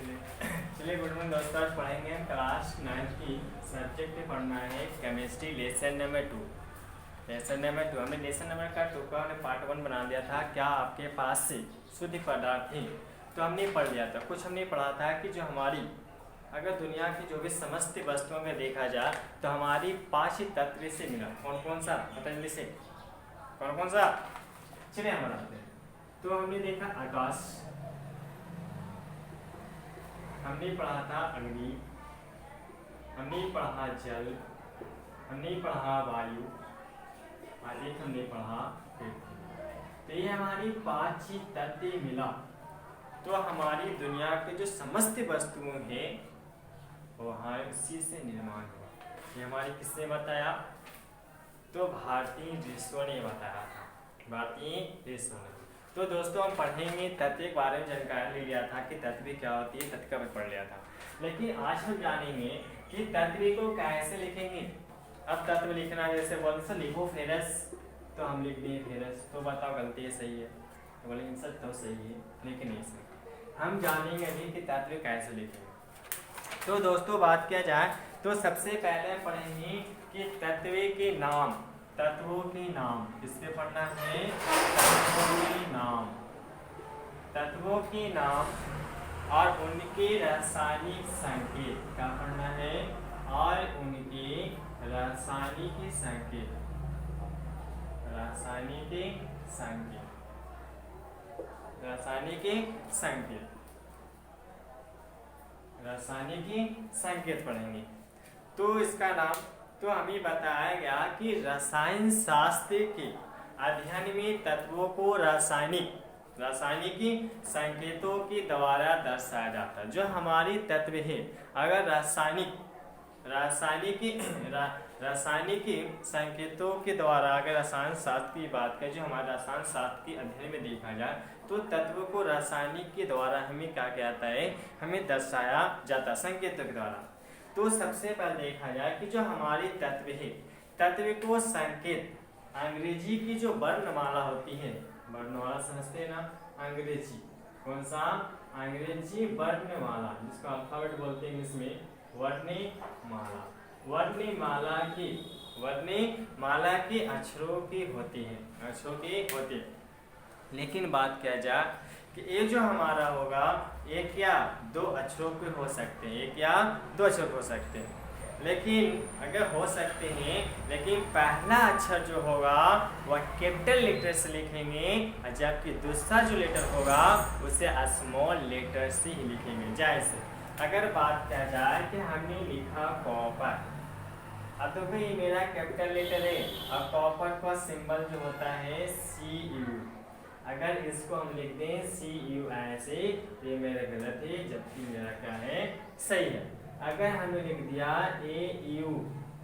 चलिए good morning दोस्तों, आज पढ़ेंगे हम क्लास 9 की सब्जेक्ट पढ़ना है chemistry lesson number 2। Lesson number 2 हमने लेसन नंबर का 2 का हमने पार्ट 1 बना दिया था। क्या आपके पास से शुद्ध पदार्थ थे, तो हमने पढ़ लिया था। कुछ हमने पढ़ा था कि जो हमारी अगर दुनिया की जो भी समस्त वस्तुओं में देखा जाए तो हमारी 5 तत्व से मिला। कौन कौन सा पतंजलि से, कौन कौन सा? चलिए हम बनाते हैं। तो हमने देखा आकाश, हमने पढ़ा था अग्नि, हमने पढ़ा जल, हमने पढ़ा वायु, आज एक हमने पढ़ा पृथ्वी। तो ये हमारी 5 तत्व मिला तो हमारी दुनिया के जो समस्त वस्तुएं हैं वो हमारे उसी से निर्माण हुआ। ये हमारी किसने बताया? तो भारतीय ऋषियों ने बताया था, भारतीय ऋषियों ने। तो दोस्तों हम पढ़ेंगे तत्व के बारे में जानकारी ले लिया था कि तत्व क्या होती है, तत्व का भी पढ़ लिया था। लेकिन आज हम जानेंगे कि तत्व को कैसे लिखेंगे। अब तत्व लिखना जैसे बोल सर लिखो फेरस, तो हम लिख दिए फेरस। तो बताओ गलती है सही है? तो बोलेंगे सर तो सही है, लेकिन नहीं सही। हम जानेंगे अभी कि तत्व कैसे लिखेंगे। तो दोस्तों बात किया जाए तो सबसे पहले हम पढ़ेंगे कि तत्व के नाम, तत्वों के नाम। किसके पढ़ना है? तत्वों के नाम, तत्वों के नाम और उनके रासायनिक संकेत। क्या पढ़ना है? और उनके रासायनिक संकेत, रासायनिक संकेत, रासायनिक संकेत, रासायनिक संकेत पढ़ेंगे। तो इसका नाम तो हमें बताया गया कि रसायन शास्त्र के अध्ययन में तत्वों को रासायनिक संकेतों के द्वारा दर्शाया जाता है। जो हमारी तत्व है अगर रासायनिक संकेतों के द्वारा अगर रसायन शास्त्र की बात करें, जो हमारे रसायन शास्त्र के अध्ययन में देखा जाए तो तत्व को रासायनिक के द्वारा हमें क्या कहता है, हमें दर्शाया जाता है संकेतों के द्वारा। तो सबसे पहले देखा जाए कि जो हमारी तत्व है, तत्व को संकेत अंग्रेजी की जो वर्णमाला होती है, वर्णमाला समझते हैं ना, अंग्रेजी कौन सा? अंग्रेजी वर्णमाला, जिसको अल्फाबेट बोलते हैं इंग्लिश में, वर्णमाला। वर्णमाला की अक्षरों की होती है, अक्षरों की होती है। लेकिन बात किया जाए कि ये जो हमारा होगा एक या दो अक्षरों के हो सकते हैं, एक या दो अक्षर हो सकते हैं। लेकिन अगर हो सकते हैं, लेकिन पहला अक्षर जो होगा वह कैपिटल लेटर से लिखेंगे, जबकि दूसरा जो लेटर होगा उसे स्मॉल लेटर से ही लिखेंगे। जैसे अगर बात किया जाए कि हमने लिखा कॉपर, अब तो भाई मेरा कैपिटल लेटर है और कॉपर का सिंबल जो होता है Cu। अगर इसको हम लिख दें Cu ऐसे, ये मेरा गलत है जबकि मेरा क्या है, सही है। अगर हमने लिख दिया Au,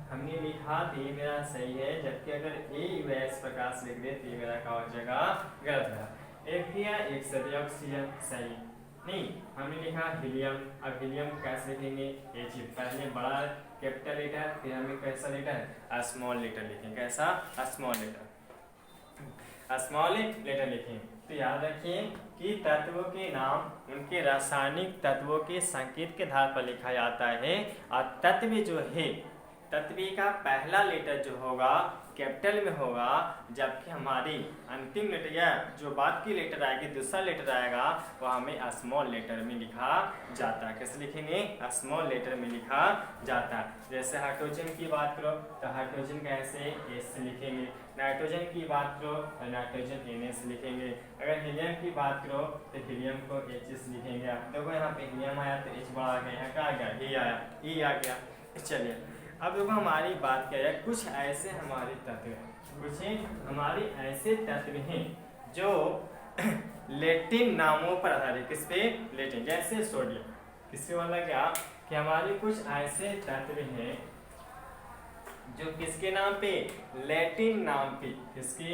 हमने लिखा तो ये मेरा सही है, जबकि अगर Au इस प्रकार से लिख दे तो ये मेरा क्या हो जाएगा, गलत है। एक दिया एक सदी ऑक्सीजन, सही नहीं। हमने लिखा हीलियम, अब हीलियम कैसे लिखेंगे? ये चीज पहले बड़ा कैपिटल लेटर, फिर हमें कैसा लेटर, स्मॉल लेटर लिखेंगे। कैसा? स्मॉल लेटर, स्मॉल लेटर लिखें। तो याद रखिए कि तत्वों के नाम उनके रासायनिक तत्वों के संकेत के आधार पर लिखा जाता है। और तत्व जो है, तत्व का पहला लेटर जो होगा कैपिटल में होगा, जबकि हमारी अंतिम लेटर या जो बाद की लेटर आएगी, दूसरा लेटर आएगा, वह हमें स्मॉल लेटर में लिखा जाता है। कैसे लिखेंगे? स्मॉल लेटर में लिखा जाता है। जैसे हाइड्रोजन की बात करो तो हाइड्रोजन कैसे एस से लिखेंगे, नाइट्रोजन की बात करो तो नाइट्रोजन एन से लिखेंगे, अगर हीलियम की बात करो तो हीलियम को एच से लिखेंगे। देखो यहाँ पे हीलियम आया तो एच बड़ा आ गया, यहाँ क्या आ गया, ई आया, ई आ गया। चलिए अब देखो हमारी बात क्या है, कुछ ऐसे हमारे तत्व हैं, कुछ हमारे ऐसे तत्व हैं जो लैटिन नामों पर आधारित। किस पे? लैटिन। जैसे सोडियम, किसके वाला क्या कि हमारे कुछ ऐसे तत्व हैं जो किसके नाम पे? लैटिन नाम पे। किसके?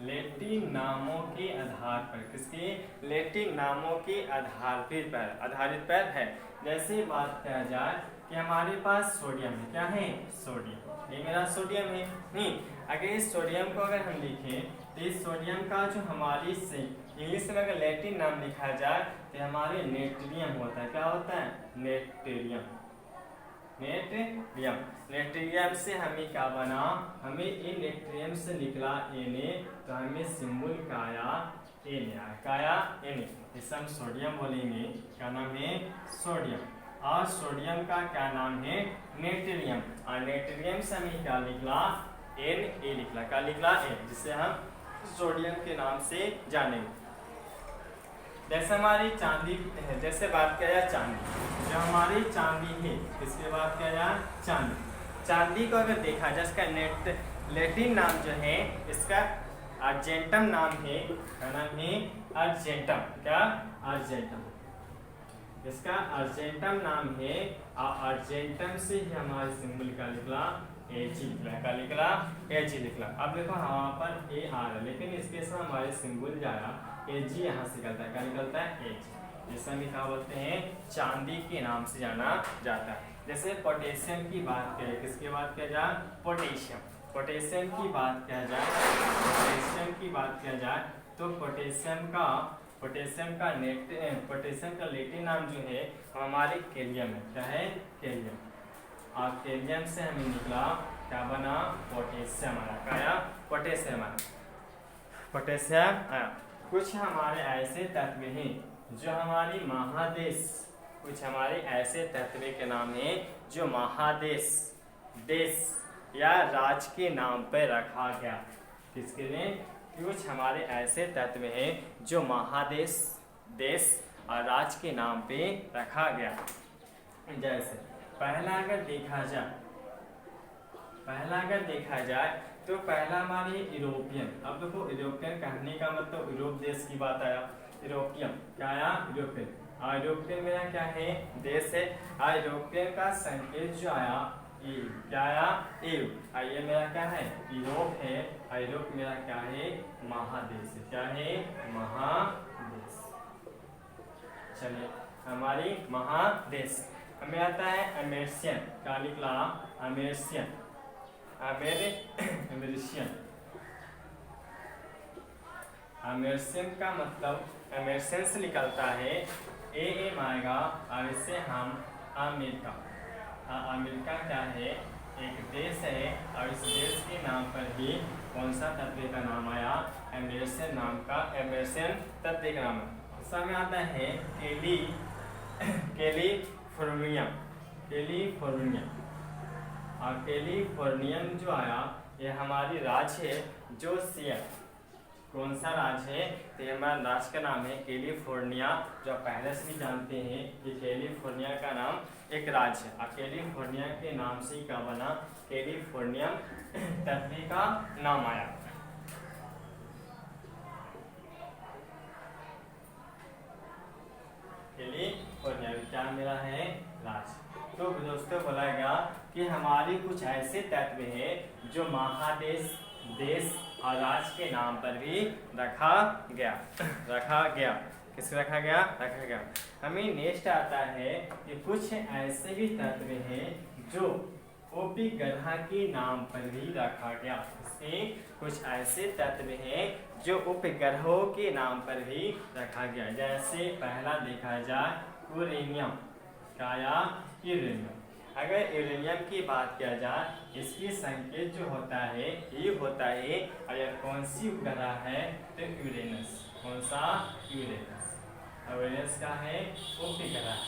लैटिन नामों के आधार पर। किसके? लैटिन नामों के आधारित पर है। जैसे बात किया जाए कि हमारे पास सोडियम है, क्या है? सोडियम, ये मेरा सोडियम है। नहीं, अगर इस सोडियम को अगर हम लिखें इस सोडियम का जो हमारी से इंग्लिश में अगर लैटिन नाम लिखा जाए तो हमारे नेट्रियम होता है। क्या होता है? नेट्रियम। नेट्रियम। नेट्रियम से हमें क्या बना? हमें इन नेट्रियम से निकला Na, तो हमें सिंबल का आया Na। काया Na, इसे हम सोडियम बोलेंगे। क्या नाम है? सोडियम। और सोडियम का क्या नाम है? नेट्रियम। और नेट्रियम से हमें क्या निकला? Na निकला। क्या निकला? N, जिसे हम सोडियम के नाम से जानेंगे। जैसे हमारी चांदी है, जैसे बात किया जाए चांदी, जो हमारी चांदी है, किसकी बात किया जाए? चांदी। चांदी को अगर देखा जाए, इसका लैटिन नाम जो है, इसका अर्जेंटम नाम है। क्या नाम है? अर्जेंटम। क्या? अर्जेंटम। इसका अर्जेंटम नाम है। और अर्जेंटम से ही हमारे सिंबल का निकला Ag निकला। क्या निकला? Ag निकला। अब देखो वहाँ पर A आ रहा है, लेकिन इसके साथ हमारे सिंबल जाया Ag, यहाँ से निकलता है। क्या निकलता है? Ag। जिसे हम क्या बोलते हैं? चांदी के नाम से जाना जाता है। जैसे पोटेशियम की बात करें, किसकी बात किया जाए? पोटेशियम। पोटेशियम की बात किया जाए, पोटेशियम की बात किया जाए तो पोटेशियम का लैटिन नाम जो है हमारे कैलियम है। क्या है? कैलियम। और कैलियम से हमें निकला क्या बना? पोटेशियम आया। क्या आया? पोटेशियम आया। पोटेशियम आया। कुछ हमारे ऐसे तत्व हैं जो हमारी महादेश, कुछ हमारे ऐसे तत्व के नाम हैं जो महादेश, देश या राज्य के नाम पर रखा गया। किसके लिए? कुछ हमारे ऐसे तत्व हैं जो महादेश, देश और राज्य के नाम पे रखा गया। जैसे पहला अगर देखा जाए तो पहला हमारी यूरोपियन। अब देखो यूरोपियन कहने का मतलब यूरोप देश की बात आया। यूरोपियन क्या आया? यूरोपियन। और यूरोपियन मेरा क्या है? देश है। और यूरोपियन का संकेत जो आया EU। क्या आया? EU। और ये मेरा क्या है? यूरोप है। और यूरोप मेरा क्या है? महादेश है। क्या है? महादेश। चलिए हमारी महादेश हमें आता है अमेरिशियन। क्या निकला? अमेरिशियन। अमेरिशियन। अमेरिशियन का मतलब अमेरिशियन से निकलता है AM आएगा और इससे हम अमेरिका। अमेरिका क्या है? एक देश है। और इस देश के नाम पर ही कौन सा तत्व का नाम आया? अमेरिशियन नाम का, अमेरिशियन तत्व का नाम। इसमें आता है कैलिफोर्नियम। कैलिफोर्नियम। और कैलिफोर्नियम जो आया ये हमारी राज्य है जो सिया। कौन सा राज्य है? तो ये हमारा राज्य का नाम है कैलिफोर्निया, जो पहले से ही जानते हैं कि कैलिफोर्निया का नाम एक राज्य है। और कैलिफोर्निया के नाम से क्या बना? कैलिफोर्नियम तत्व का नाम आया। कैलिफोर्निया क्या मेरा है? राज्य। तो दोस्तों बोला गया कि हमारी कुछ ऐसे तत्व हैं जो महादेश, देश और राज्य के नाम पर भी रखा गया। किसको रखा गया? रखा गया। हमें नेक्स्ट आता है कि कुछ ऐसे भी तत्व हैं जो उपग्रह के नाम पर भी रखा गया। कुछ ऐसे तत्व हैं जो उपग्रहों के नाम पर भी रखा गया। जैसे पहला देखा जाए यूरेनियम। क्या? यूरेनियम। अगर यूरेनियम की बात किया जाए, इसकी संकेत जो होता है ये होता है। और यह कौन सी उपग्रह है? तो यूरेनस। कौन सा? यूरेनस। यूरेनस का है उपग्रह।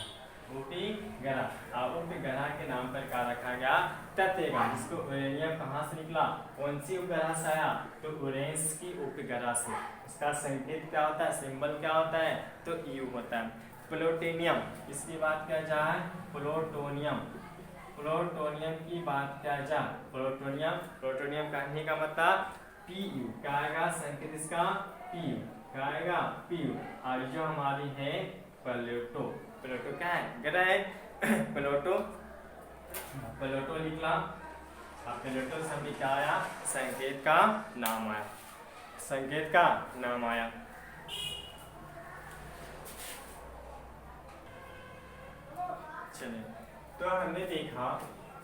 उपग्रह। और उपग्रह के नाम पर क्या रखा गया? तत्व। जिसको यूरेनियम कहाँ से निकला? कौन सी उपग्रह से आया? तो यूरेनस की उपग्रह से। इसका संकेत क्या होता है? सिंबल क्या होता है? तो U होता है। प्लूटोनियम, इसकी बात किया जाए प्लूटोनियम। प्लूटोनियम की बात किया जाए, प्लूटोनियम कहने का मतलब Pu। क्या आएगा संकेत इसका? Pu। क्या आएगा? Pu। और जो हमारी है प्लूटो। प्लूटो क्या है? ग्रह। प्लूटो निकला। प्लूटो से भी क्या आया? संकेत का नाम आया। संकेत का नाम आया। चलिए तो हमने देखा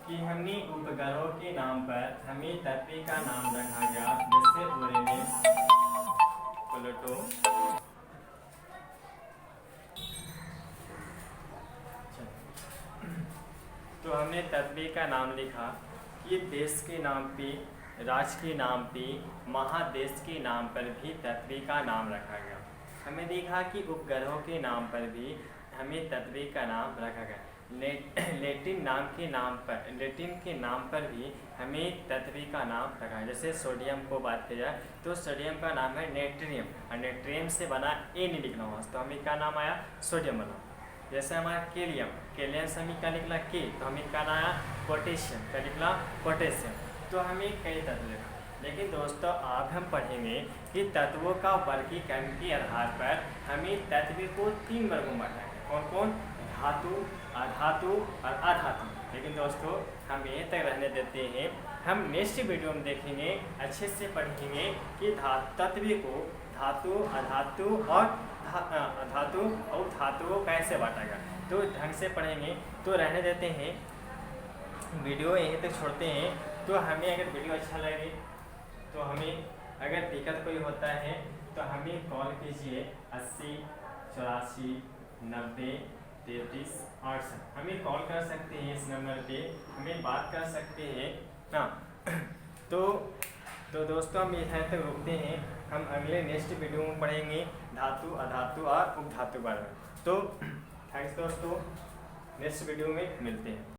कि हमने उपग्रहों के नाम पर हमें तत्व का नाम रखा गया, जैसे यूरेनस, धातु। तो हमने तत्वी का नाम लिखा कि देश के नाम पे, राज्य के नाम पे, महादेश के नाम पर भी तत्वी का नाम रखा गया। हमें देखा कि उपग्रहों के नाम पर भी हमें तत्वी का नाम रखा गया। लेटिन के नाम पर भी हमें तत्वी का नाम रखा है। जैसे सोडियम को बात की जाए तो सोडियम का नाम है नेट्रियम, और नेट्रियम से बना ए नहीं लिखना हुआ, तो हमें क्या नाम आया, सोडियम बना। जैसे हमारा केलियम से हमें क्या निकला के, तो हमें क्या नाम आया, पोटेशियम, क्या निकला, पोटेशियम। तो हमें कई तत्व लिखा। लेकिन दोस्तों अब हम पढ़ेंगे कि तत्वों का वर्गीकरण के आधार पर हमें तत्व को 3 वर्गों में बांटा है। कौन कौन, धातु, अधातु और अधातु। लेकिन दोस्तों हम यहीं तक रहने देते हैं, हम नेक्स्ट वीडियो में देखेंगे, अच्छे से पढ़ेंगे कि तत्व को धातु, अधातु और धातुओं कैसे बांटा गया, तो ढंग से पढ़ेंगे। तो रहने देते हैं, वीडियो यहीं तक छोड़ते हैं। तो हमें अगर वीडियो अच्छा लगे तो हमें अगर दिक्कत कोई होता है तो हमें कॉल कीजिए 80 84 90 33 68। हमें कॉल कर सकते हैं इस नंबर पे, हमें बात कर सकते हैं ना। तो दोस्तों हम यहाँ तक रुकते हैं, हम अगले नेक्स्ट वीडियो में पढ़ेंगे धातु, अधातु और उपधातु बारे में। तो थैंक्स दोस्तों, नेक्स्ट वीडियो में मिलते हैं।